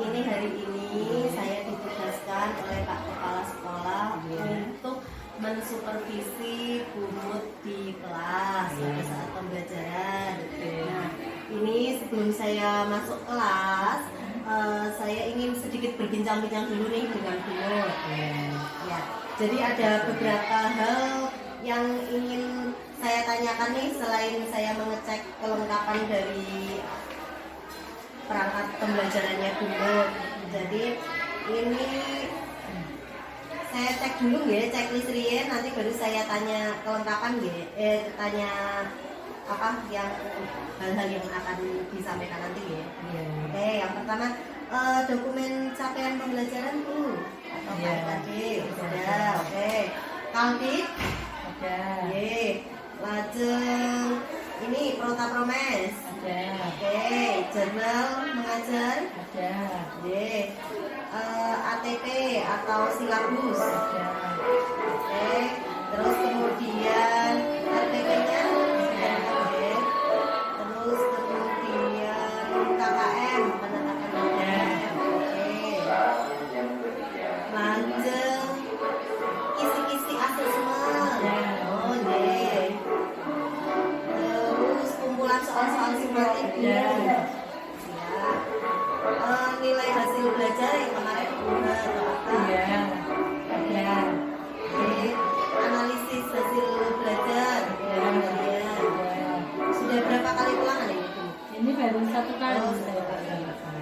ini hari ini saya ditugaskan oleh Pak Kepala Sekolah untuk mensupervisi pungut di kelas pada saat pembelajaran. Nah, ini sebelum saya masuk kelas, saya ingin sedikit berbincang-bincang dulu nih dengan pungut. Ya, jadi ada beberapa hal yang ingin saya tanyakan nih selain saya mengecek kelengkapan dari perangkat pembelajarannya pungut. Jadi ini saya cek dulu ya, checklist riyen, nanti baru saya tanya kelengkapan ya, tanya apa yang hal-hal yang akan disampaikan nanti ya. Oke, yang pertama dokumen capaian pembelajaran Bu atau tadi sudah. Oke, Kaldit oke, lajeng ini Prota Promes oke, jurnal mengajar oke, ATP atau silabus oke, terus kemudian RPP-nya oke, terus kemudian KKM penetapan oke, lajeng kisi-kisi asesmen terus kumpulan soal-soal simatik nilai hasil belajar yang kemarin dibuat analisis hasil belajar sudah berapa kali ulangan ini? Ini baru satu kali saya laksanakan.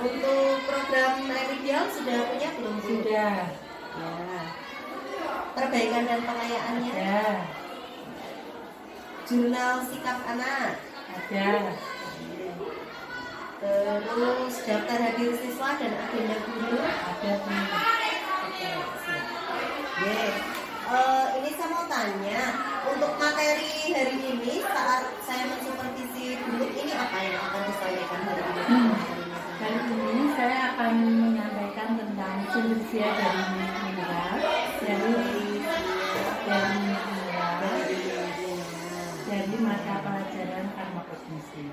Untuk program remedial sudah punya belum? Sudah. Ya. Perbaikan dan pengayaannya ada. Jurnal sikap anak ada. Terus daftar hadir siswa dan agenda guru ada. Ini saya mau tanya, untuk materi hari ini saat saya mensupervisi guru ini apa yang akan disampaikan hari ini? Hari ini saya akan menyampaikan tentang silisia dari mineral, dari mata pelajaran farmakognosi.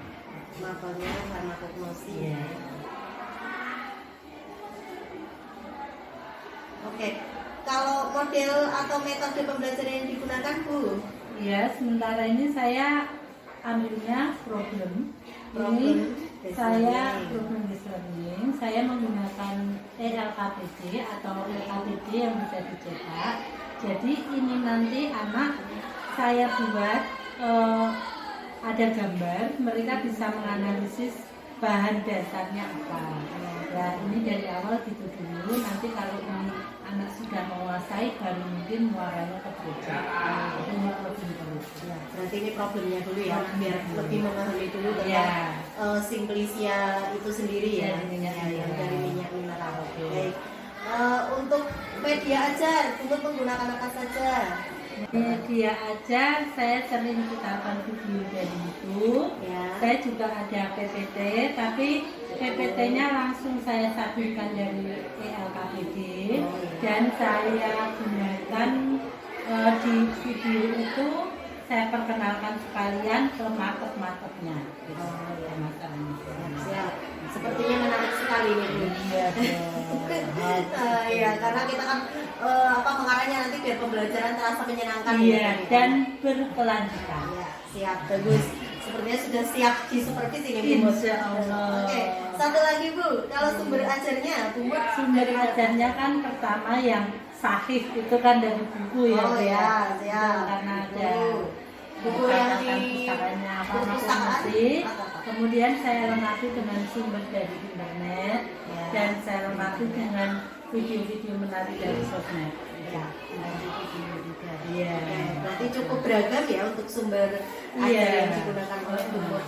Matanya farmakognosi. Oke. Kalau model atau metode pembelajaran yang digunakan Bu? Ya, sementara ini saya ambilnya problem. Ini saya problem based learning. Saya menggunakan ELKPD atau LKPD yang bisa dicetak. Jadi ini nanti anak saya buat ada gambar, mereka bisa menganalisis bahan dasarnya apa. Ya, ini dari awal gitu dulu. Nanti kalau ini anak sudah menguasai baru mungkin muaranya ke project. Ini problem terus. Ya, berarti ini problemnya dulu ya, biar lebih memahami dulu tentang simplisia itu sendiri ya, yang dari minyak mineral. Baik. Untuk media ajar, untuk menggunakan apa saja? Media ajar saya sering putarkan video dari YouTube. Saya juga ada PPT, tapi PPT-nya langsung saya satukan dari ELKPD dan saya gunakan di video itu saya perkenalkan sekalian ke market-marketnya. Masalahnya. Siap. Sepertinya menarik sekali ini. Iya, karena kita kan mengarahnya nanti biar pembelajaran terasa menyenangkan. Dan berkelanjutan. Ya, siap, bagus. Sepertinya sudah siap disupervisi ini Bu. Insya Allah. Oke, satu lagi Bu, kalau sumber ajarnya, Bu, sumber ajarnya kan pertama yang sahih itu kan dari buku ya. Oh ya, siap. Karena ada buku yang di pustakannya farmakologi. Kemudian saya lengkapi dengan sumber dari internet dan saya lengkapi dengan video-video menarik dari sosmed. Berarti cukup beragam ya untuk sumber ajar yang digunakan oleh guru.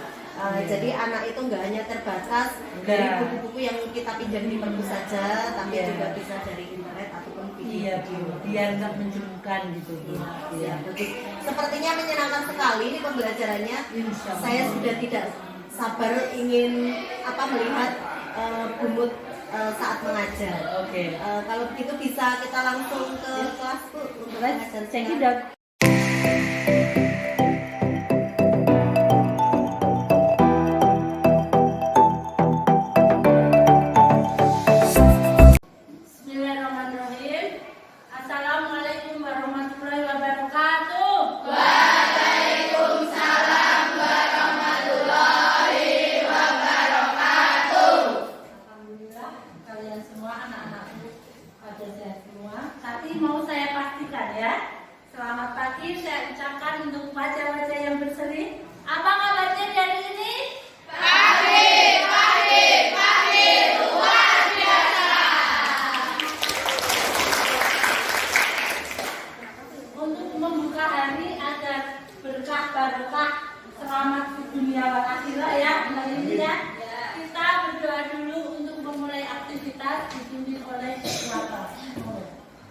Jadi anak itu nggak hanya terbatas dari buku-buku yang kita pinjam di perpus saja, tapi juga bisa dari internet ataupun video. Biar nggak menjenuhkan gitu. Sepertinya menyenangkan sekali ini pembelajarannya. Saya sudah tidak sabar ingin melihat Bumut saat mengajar. Kalau begitu bisa kita langsung ke kelas Bu untuk mengajar. Selamat pagi saya ucapkan untuk wajah-wajah yang berseri. Apa kabarnya dari ini? Luar biasa. Untuk membuka hari agar berkah barokah selamat di dunia wal akhirat ya, hari ini ya. Kita berdoa dulu untuk memulai aktivitas dipimpin oleh ketua.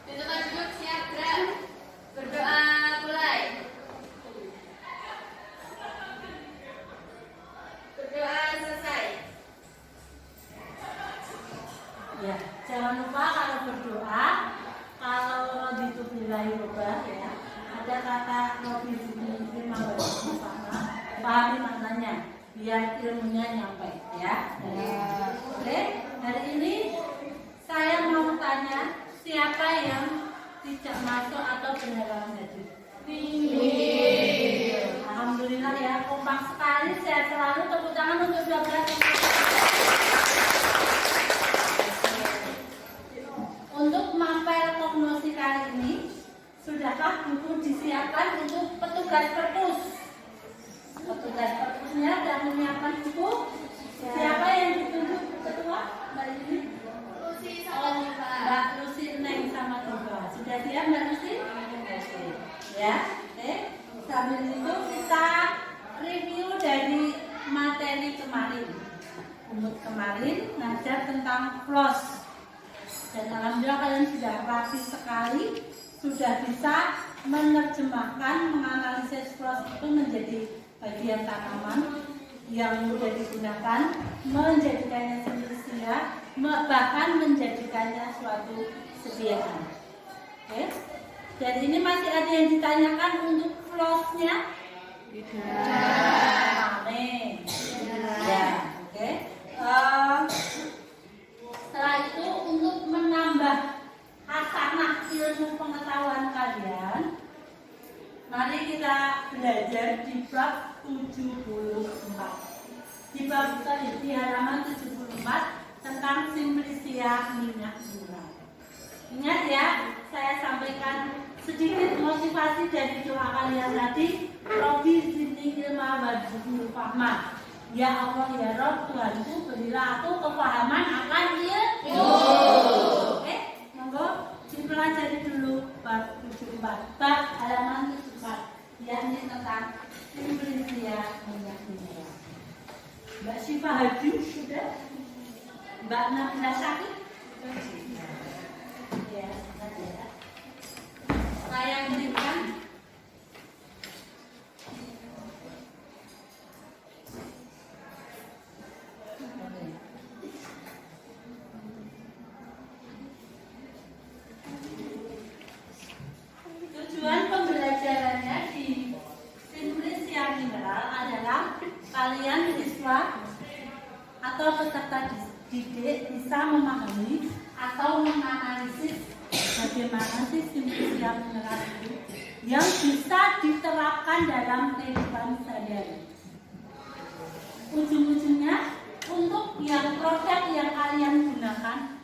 Di tempat duduk siap gerak. Berdoa mulai. Berdoa selesai. Ya, jangan lupa kalau berdoa, kalau ditubilahiroba ya, ada kata Robi Zidin sama, pahami maknanya, biar ilmunya nyampe ya. Oke, hari ini saya mau tanya siapa yang tidak masuk atau beneran jadi? Alhamdulillah ya, kompak sekali, sehat selalu. Tepuk tangan untuk 12. Untuk mapel prognosi kali ini, sudahkah buku disiapkan untuk petugas perpus? Petugas perpusnya sudah menyiapkan buku. Siapa yang ditunjuk ketua? Mbak Yuni? Lucy sama Diva. Mbak Lucy, Neng sama Diva. Sudah siap Mbak Lucy? Ya, oke. Sambil itu kita review dari materi kemarin. Untuk kemarin ngajar tentang floss. Dan alhamdulillah kalian sudah rapi sekali, sudah bisa menerjemahkan, menganalisis floss itu menjadi bagian tanaman yang mudah digunakan, menjadikannya sia-sia, bahkan menjadikannya suatu sediaan. Oke. Jadi ini masih ada yang ditanyakan untuk flossnya? Amin. Ya, oke. Setelah itu untuk menambah hasanah ilmu pengetahuan kalian, mari kita belajar di bab 74. Di bab tadi di halaman 74 tentang simplisia minyak curah. Ingat ya, saya sampaikan sedikit motivasi dari doa kalian tadi. Robi zidni ilma warzuqni fahma. Ya Allah ya Rabb, Tuhanku berilah aku kepahaman akan ilmu. Oke, monggo dipelajari dulu bab 74, bab halaman 74, yakni tentang simplisia minyak curah. Mbak Syifa Haji sudah? Mbak Nabila Syakir? Ya, ya. Saya berikan tujuan pembelajarannya di simplisia mineral adalah kalian siswa atau peserta didik bisa memahami atau menganalisis bagaimana sih simplisia mineral itu yang bisa diterapkan dalam kehidupan sehari-hari. Ujung-ujungnya untuk yang produk yang kalian gunakan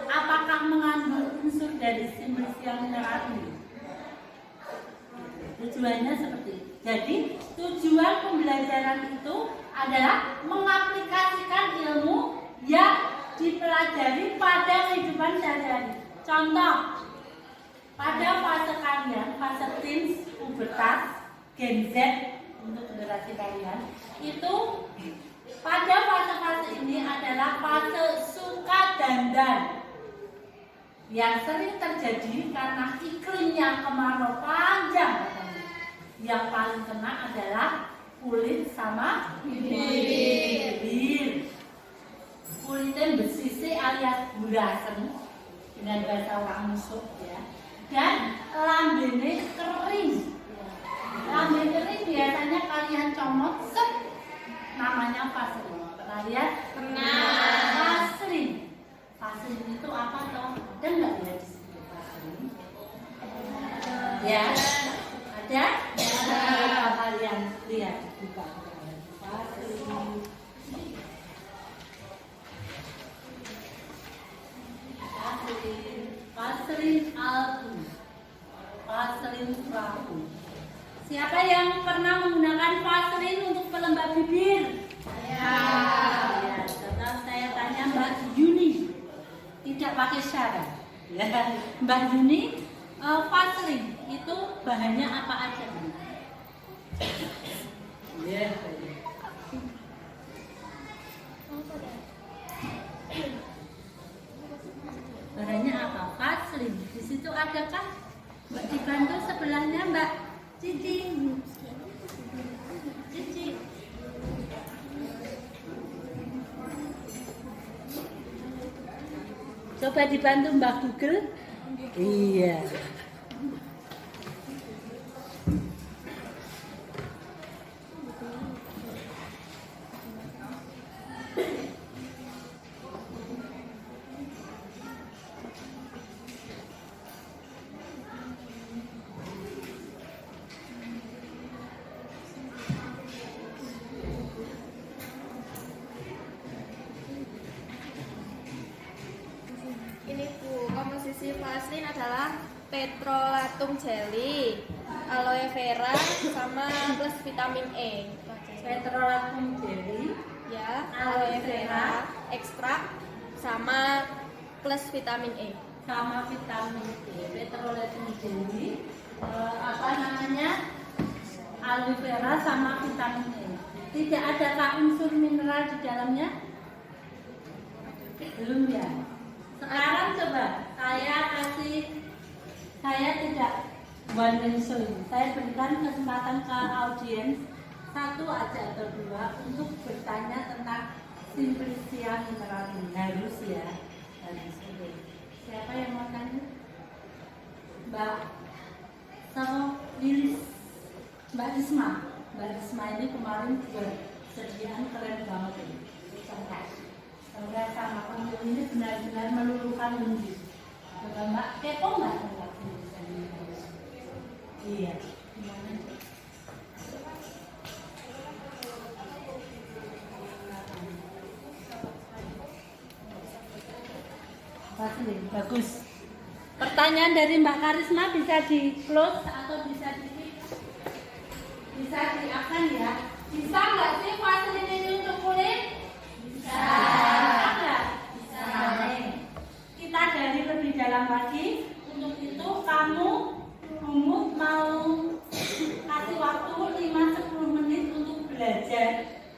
apakah mengandung unsur dari simplisia mineral ini? Tujuannya seperti itu. Jadi tujuan pembelajaran itu adalah mengaplikasikan ilmu yang dipelajari pada kehidupan sehari-hari. Contoh, pada fase kalian, fase teens, pubertas, Gen Z untuk generasi kalian, itu pada fase-fase ini adalah fase suka dandan yang sering terjadi karena iklimnya kemarau panjang. Yang paling kena adalah kulit sama bibir. Kulitnya bersisi alias burasen dengan bahasa orang musuh ya. Dan lambene kering. Lambe kering biasanya kalian comot sep, namanya vaselin. Pernah lihat? Pernah. Vaselin. Vaselin itu apa toh? Ada nggak ya di sini vaselin? Ya. Ada? Coba kalian lihat buka. Vaselin. Vaselin album. Vaseline perahu. Siapa yang pernah menggunakan Vaseline untuk pelembab bibir? Ya. Setelah saya tanya Mbak Yuni, tidak pakai syarat. Ya. Mbak Yuni, Vaseline itu bahannya apa aja? Ya. Bahannya apa? Vaseline. Di situ adakah? Mbak dibantu sebelahnya Mbak Cici. Cici. Coba dibantu Mbak Google. Iya. Ini Bu, komposisi Vaseline adalah petrolatum jelly, aloe vera, sama plus vitamin E. Petrolatum jelly, Ya, aloe vera, ekstrak, sama plus vitamin E. sama vitamin E. Petrolatum jelly, apa namanya? Aloe vera sama vitamin E. Tidak adakah unsur mineral di dalamnya? Belum ya. Sekarang coba saya tidak one man show. Saya berikan kesempatan ke audiens satu aja atau dua untuk bertanya tentang Simplicia mineral ini. Harus ya. Harus. Oke. Siapa yang mau tanya? Mbak Lilis, Mbak Risma. Mbak Risma ini kemarin persediaan keren banget ini. Contoh sama pemilu ini benar-benar meluluhkan lembut. Coba Mbak kepo nggak tentang tulisan ini? Iya. Gimana? Vaseline, bagus. Pertanyaan dari Mbak Karisma bisa di close atau bisa diakan ya. Bisa nggak sih Vaseline ini untuk kulit? Bisa. Bisa. Kita gali lebih dalam lagi. Untuk itu kamu Bumut mau kasih waktu 5-10 menit untuk belajar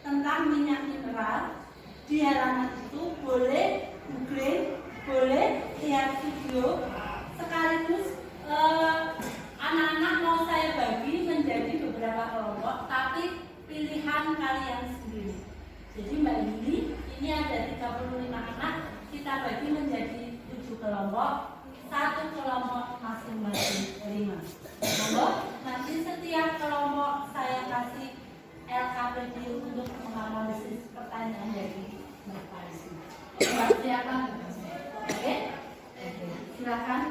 tentang minyak mineral. Di halaman itu boleh googling, boleh lihat video. Sekaligus anak-anak mau saya bagi menjadi beberapa kelompok, tapi pilihan kalian sendiri. Jadi Mbak Yuli, ini ada 35 anak, kita bagi menjadi 7 kelompok, 1 kelompok masing-masing 5 kelompok. Nanti setiap kelompok saya kasih LKPD untuk menganalisis pertanyaan dari Mbak Karisma. Silakan. Oke? Silakan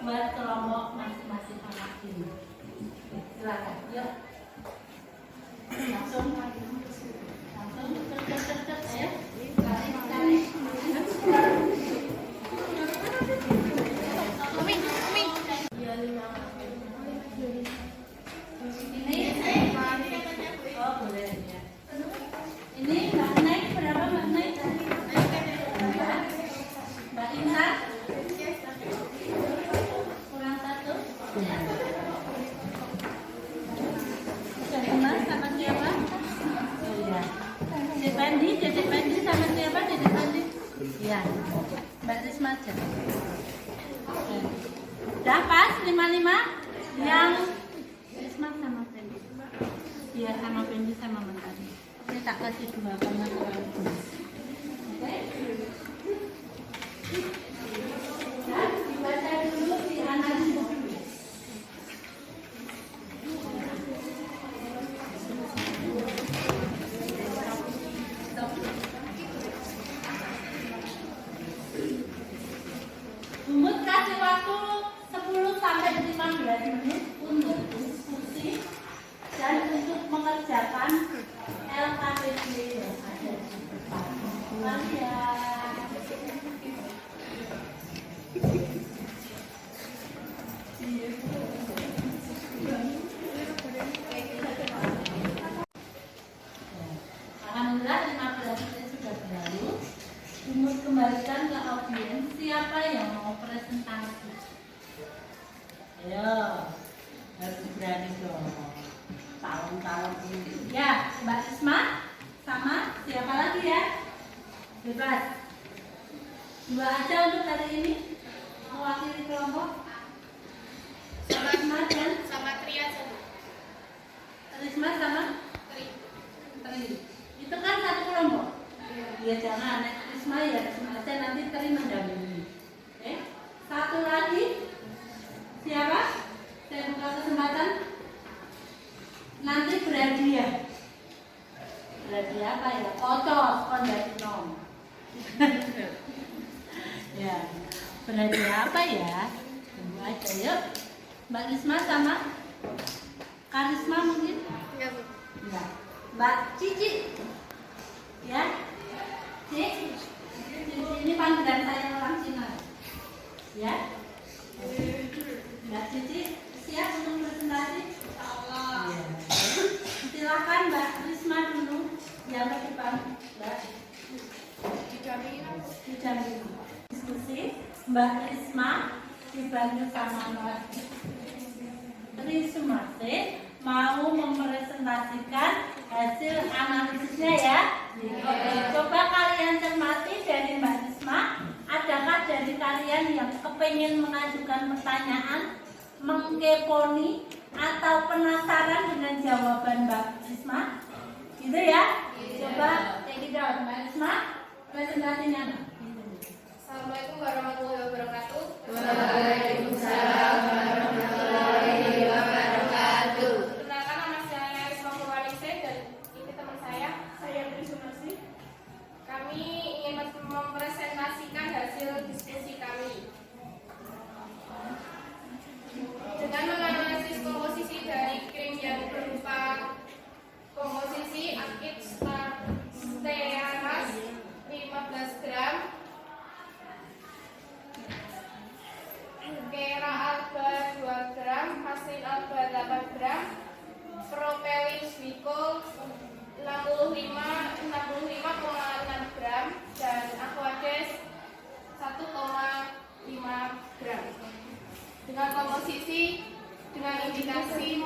buat kelompok masing-masing anak ini. Silakan. Yuk. Langsung deket ya. Oh boleh ya. Ini Mbak naik berapa Mbak naik? Mbak Intan? Kurang 1. Sudah kenal sama siapa? Oh iya. Dede Pandi sama siapa Dede Pandi? Iya. Mbak Risma aja. Udah pas 55 yang Risma sama Pendi. Iya sama Pendi sama Mentari. Ini tak kasih 2 karena terlalu jelas. Oke. Ya, dibaca dulu, dianalisis dulu. Bumut kasih waktu 10-15 menit untuk diskusi dan untuk mengerjakan LKPD yang ada di depan kalian. Ya, Mbak Risma sama siapa lagi ya? Bebas. 2 aja untuk hari ini mewakili kelompok. Sama Risma dan sama Tri aja, Bu. Risma sama Tri. Tri. Itu kan satu kelompok. Ya jangan Risma ya Risma aja, nanti Tri mendampingi. Oke. Satu lagi siapa? Saya buka kesempatan. Nanti berhadiah. Berhadiah apa ya? Otos kondanom. Ya. Berhadiah apa ya? Tunggu aja yuk. Mbak Risma sama Karisma mungkin? Ya, Bu. Ya. Mbak Cici. Ya. Cici. Ini panggilan saya orang Cina. Ya. Mbak Cici siap untuk presentasi? Allah. Ya. Silakan Mbak Risma dulu yang ke depan. Mbak. Dijamin. Diskusi Mbak Risma dibantu sama Mbak Risma mau mempresentasikan hasil analisisnya ya. Oke, coba kalian cermati dari Mbak Risma. Adakah dari kalian yang kepengen mengajukan pertanyaan, mengkeponi atau penasaran dengan jawaban Mbak Risma? Gitu ya? Coba take it out, Mbak Risma. Presentasinya. Assalamualaikum warahmatullahi wabarakatuh. Waalaikumsalam warahmatullahi wabarakatuh. Perkenalkan, nama saya Risma Purwaningsih dan ini teman saya Tri Sumersi. Kami ingin mempresentasikan hasil diskusi kami dengan menganalisis komposisi dari krim yang berupa komposisi akid stearas 15 gram, Kera alba 2 gram, Haslin alba 8 gram, propelin glikol 65,6 gram, dan aquades 1,5 gram. Dengan komposisi dengan indikasi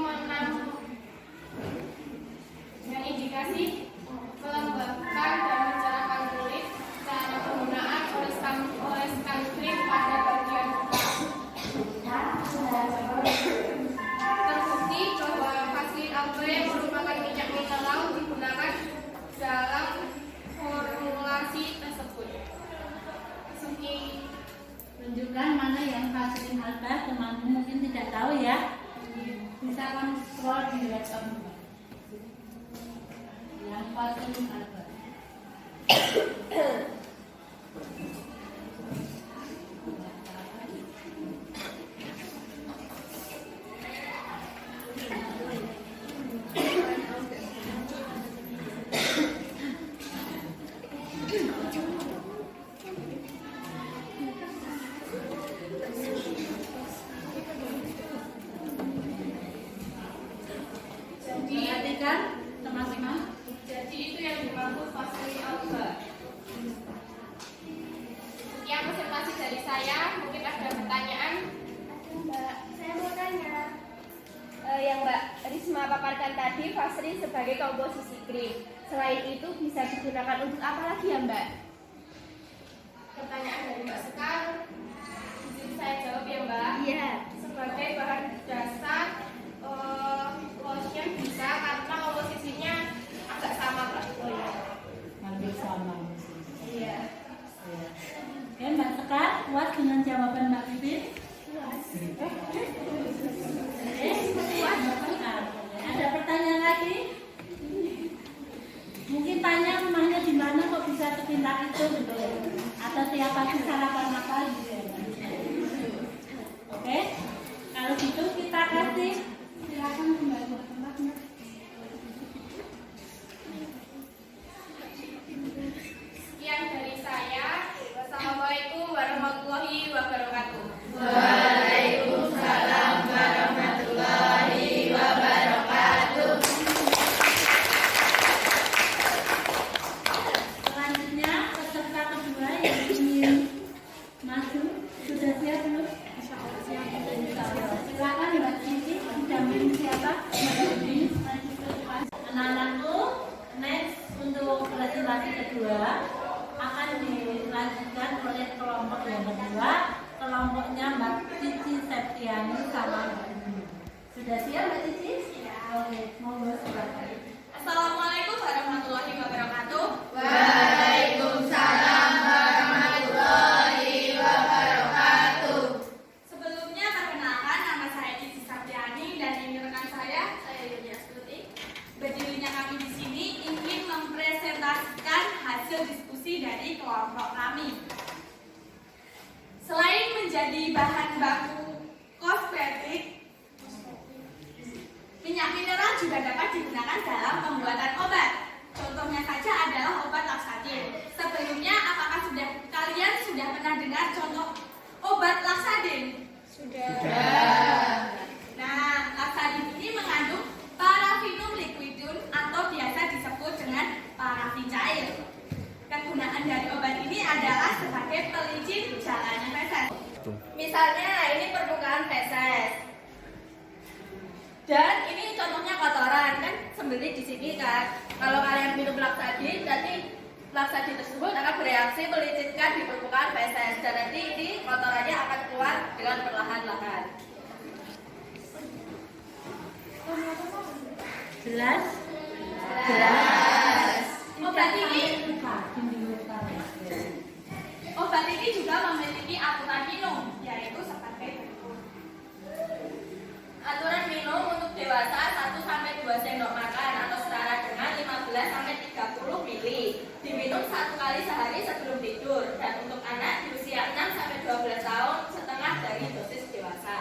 melembabkan dan mencerahkan kulit. Cara penggunaan oleskan krim pada bagian terbukti bahwa Haslin alba yang merupakan minyak mineral digunakan dalam formulasi tersebut. Tunjukkan mana yang Haslin alba, teman-teman mungkin tidak tahu ya. Bisa kan scroll di laptop. Yang Haslin alba. Perhatikan teman-teman. Jadi itu yang dimaksud Haslin alba. Sekian presentasi dari saya. Mungkin ada pertanyaan. Mbak, saya mau tanya, yang Mbak Risma paparkan tadi Vaseline sebagai komposisi krim. Selain itu bisa digunakan untuk apa lagi ya Mbak? Pertanyaan dari Mbak Sekar. Izin saya jawab ya Mbak. Iya. Sebagai bahan dasar lotion bisa karena komposisinya agak sama Mbak. Oh ya, hampir sama. Iya. Ya. Oke, Mbak Sekar, puas dengan jawaban Mbak Pipin? Puas, Mbak Sekar. Ada pertanyaan lagi? Mungkin tanya rumahnya di mana kok bisa sepintar itu gitu. Atau siapa sih sarapan apa gitu ya. Oke, kalau gitu kita kasih, silakan kembali ke tempatnya. Sekian dari saya. Wassalamualaikum warahmatullahi wabarakatuh. Waalaikumsalam warahmatullahi wabarakatuh. Selanjutnya peserta kedua yang ingin maju sudah siap belum? Silakan Mbak Cici, didampingi siapa? Mbak Cici, maju ke depan. Anak-anak kedua akan dilanjutkan oleh kelompok yang kedua, kelompoknya Mbak Cici Septiani sama Mbak Dini. Sudah siap Mbak Cici? Siap. Oke, monggo silakan. Assalamualaikum warahmatullahi wabarakatuh. Waalaikumsalam warahmatullahi wabarakatuh. Sebelumnya perkenalkan, nama saya Cici Sapiani dan ini rekan saya Yuni Astuti. Berdirinya kami di sini ingin mempresentasikan hasil diskusi dari kelompok kami. Selain menjadi bahan baku kosmetik, minyak mineral juga dapat digunakan dalam pembuatan obat. Contohnya saja adalah obat Laksadin. Sebelumnya, apakah kalian sudah pernah dengar contoh obat Laksadin? Sudah. Nah, Laksadin ini mengandung parafinum liquidum atau biasa disebut dengan parafin cair. Kegunaan dari obat ini adalah sebagai pelicin jalannya feses. Misalnya, ini permukaan feses. Dan ini contohnya kotoran, kan sembelih di sini kan. Kalau kalian minum Laksadin, nanti Laksadin tersebut akan bereaksi melicinkan di permukaan feses. Dan nanti ini kotorannya akan keluar dengan perlahan-lahan. Jelas? Obat ini juga memiliki aturan minum, yaitu sebagai berikut. Aturan minum untuk dewasa 1-2 sendok makan atau setara dengan 15-30 ml. Diminum 1 kali sehari sebelum tidur. Dan untuk anak di usia 6-12 tahun setengah dari dosis dewasa.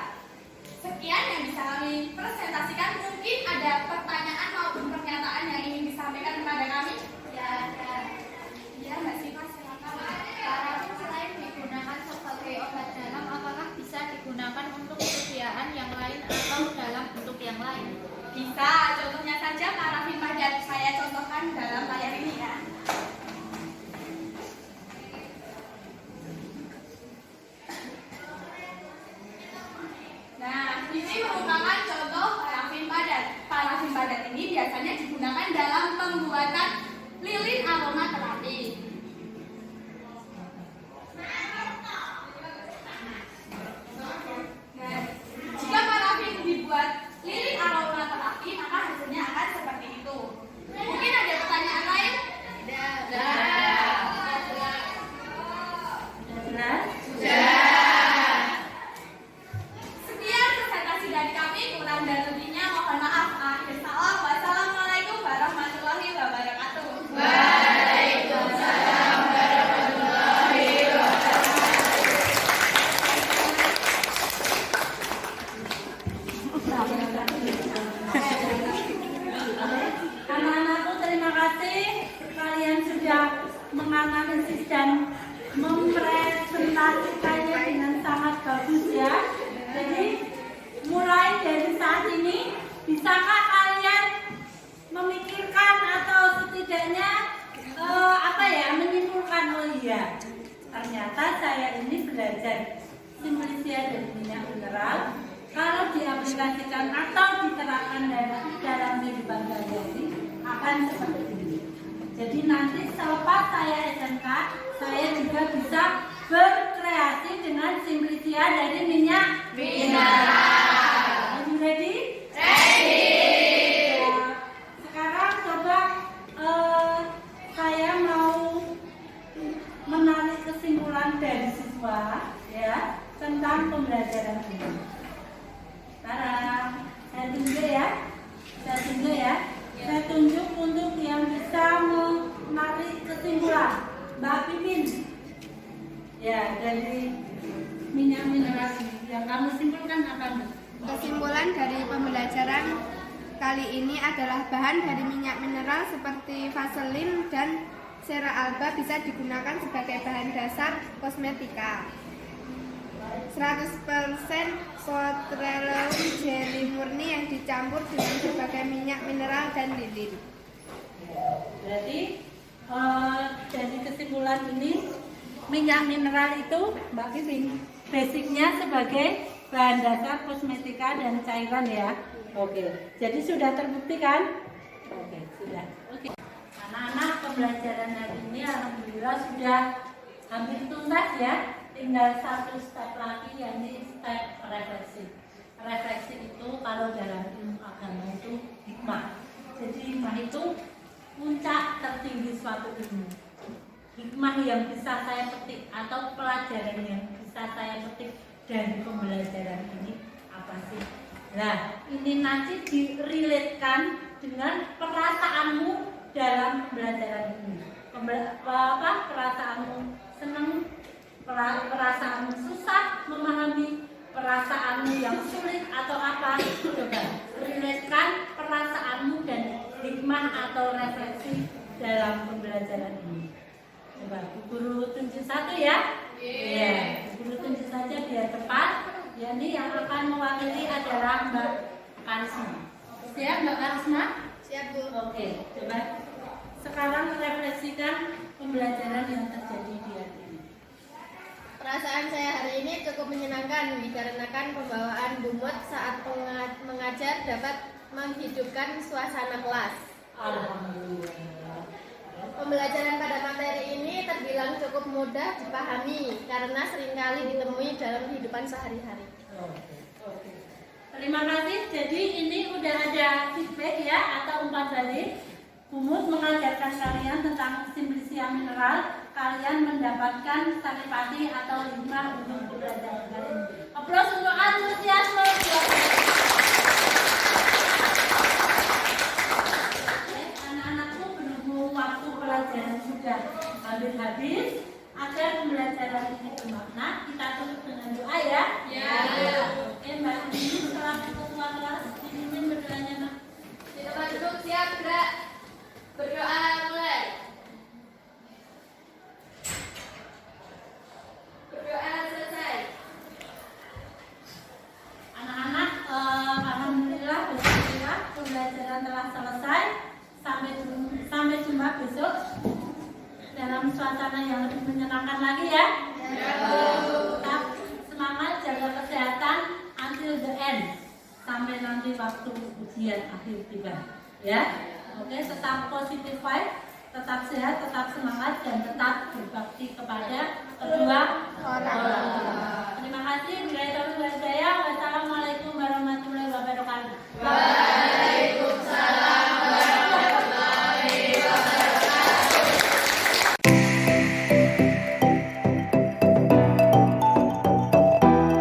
Sekian yang bisa kami presentasikan. Mungkin ada pertanyaan maupun pernyataan yang ingin disampaikan kepada kami? Ya, ada. Ya, Mbak Siva, silakan. Parafin selain digunakan sebagai obat dalam, apakah bisa digunakan untuk pekerjaan yang lain atau dalam bentuk yang lain? Bisa, contohnya saja parafin padat. Saya contohkan dalam layar ini ya. Nah, ini merupakan contoh parafin padat. Parafin padat ini biasanya digunakan dalam pembuatan lilin aromaterapi. Nah, jika parafin dibuat lilin aromaterapi, maka hasilnya akan seperti itu. Mungkin ada pertanyaan lain? Jelas? Sekian presentasi dari kami, kurang dan lebihnya mohon maaf. Akhir salam, wassalamualaikum warahmatullahi wabarakatuh. Waalaikumsalam warahmatullahi Anak-anakku, terima kasih kalian sudah menganalisis dan mempresentasikannya dengan sangat bagus ya. Jadi mulai dari saat ini, bisakah kalian memikirkan atau setidaknya menyimpulkan, oh iya, ternyata saya ini belajar simplisia dari minyak mineral. Kalau diaplikasikan atau diterapkan dalam kehidupan sehari-hari akan seperti ini. Jadi nanti selepas saya SMK, saya juga bisa berkreasi dengan simplisia dari minyak mineral. Ready? Ya, sekarang coba saya mau menarik kesimpulan dari siswa ya tentang pembelajaran ini. Sekarang saya tunjuk ya. Saya tunjuk untuk yang bisa menarik kesimpulan. Mbak Pipin. Ya, dari minyak mineral yang kamu simpulkan apa nih? Kesimpulan dari pembelajaran kali ini adalah bahan dari minyak mineral seperti vaselin dan cera alba bisa digunakan sebagai bahan dasar kosmetika. 100% petroleum jelly murni yang dicampur dengan berbagai minyak mineral dan lilin. Berarti dari kesimpulan ini minyak mineral itu Mbak Pipin basicnya sebagai bahan dasar kosmetika dan cairan ya. Oke. Jadi sudah terbukti kan? Oke, sudah. Oke. Anak-anak, pembelajaran hari ini alhamdulillah sudah hampir tuntas ya. Tinggal satu step lagi, yakni step refleksi. Refleksi itu kalau dalam ilmu agama itu hikmah. Jadi hikmah itu puncak tertinggi suatu ilmu. Hikmah yang bisa saya petik atau pelajaran yang bisa saya petik dari pembelajaran ini apa sih? Nah, ini nanti direlatekan dengan perasaanmu dalam pembelajaran ini. Perasaanmu senang, perasaanmu susah memahami, perasaanmu yang sulit atau apa? Coba relatekan perasaanmu dan hikmah atau refleksi dalam pembelajaran ini. Coba Bu Guru tunjuk satu ya. Iya, Bu Guru tunjuk saja biar tepat. Ya, ini yang akan mewakili adalah Mbak Karisma. Siap Mbak Karisma? Siap, Bu. Oke, coba sekarang refleksikan pembelajaran yang terjadi di hari ini. Perasaan saya hari ini cukup menyenangkan dikarenakan pembawaan Bumut saat mengajar dapat menghidupkan suasana kelas. Alhamdulillah. Pembelajaran pada materi ini terbilang cukup mudah dipahami karena seringkali ditemui dalam kehidupan sehari-hari. Oke. Terima kasih. Jadi ini udah ada feedback ya atau umpan balik. Bumut mengajarkan kalian tentang simplisia mineral. Kalian mendapatkan saripati atau hikmah untuk pembelajaran kalian. Aplaus untuk antusiasme. Anak-anakku berhubung waktu pelajaran sudah habis agar pembelajaran ini bermakna, kita tutup dengan doa ya. Ya. Oke Mbak, ini setelah ketua kelas dipimpin berdoanya Mbak. Di tempat duduk siap gerak. Berdoa mulai. Berdoa selesai. Anak-anak, alhamdulillah bersyukur pembelajaran telah selesai. Sampai jumpa besok dalam suasana yang lebih menyenangkan lagi ya. Tetap semangat, jaga kesehatan until the end, sampai nanti waktu ujian akhir tiba ya. Oke, tetap positive vibe, tetap sehat, tetap semangat, dan tetap berbakti kepada kedua orang tua. Terima kasih. Wassalamualaikum warahmatullahi wabarakatuh.